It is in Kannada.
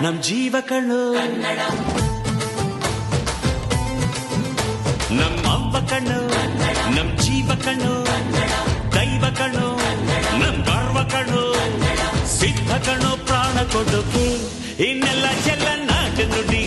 ನಮ್ ಜೀವ ಕಣ್ಣು, ನಮ್ ಅವ್ವ ಕಣ್ಣು, ನಮ್ ಜೀವ ಕಣ್ಣು, ದೈವ ಕಣ್ಣು, ನಮ್ ಗರ್ವ ಕಣ್ಣು, ಸಿದ್ಧ ಕಣ್ಣು ಪ್ರಾಣ ಕೊಡೋಕೆ ಇನ್ನೆಲ್ಲ ಎಲ್ಲ ನಾಡು ನುಡಿ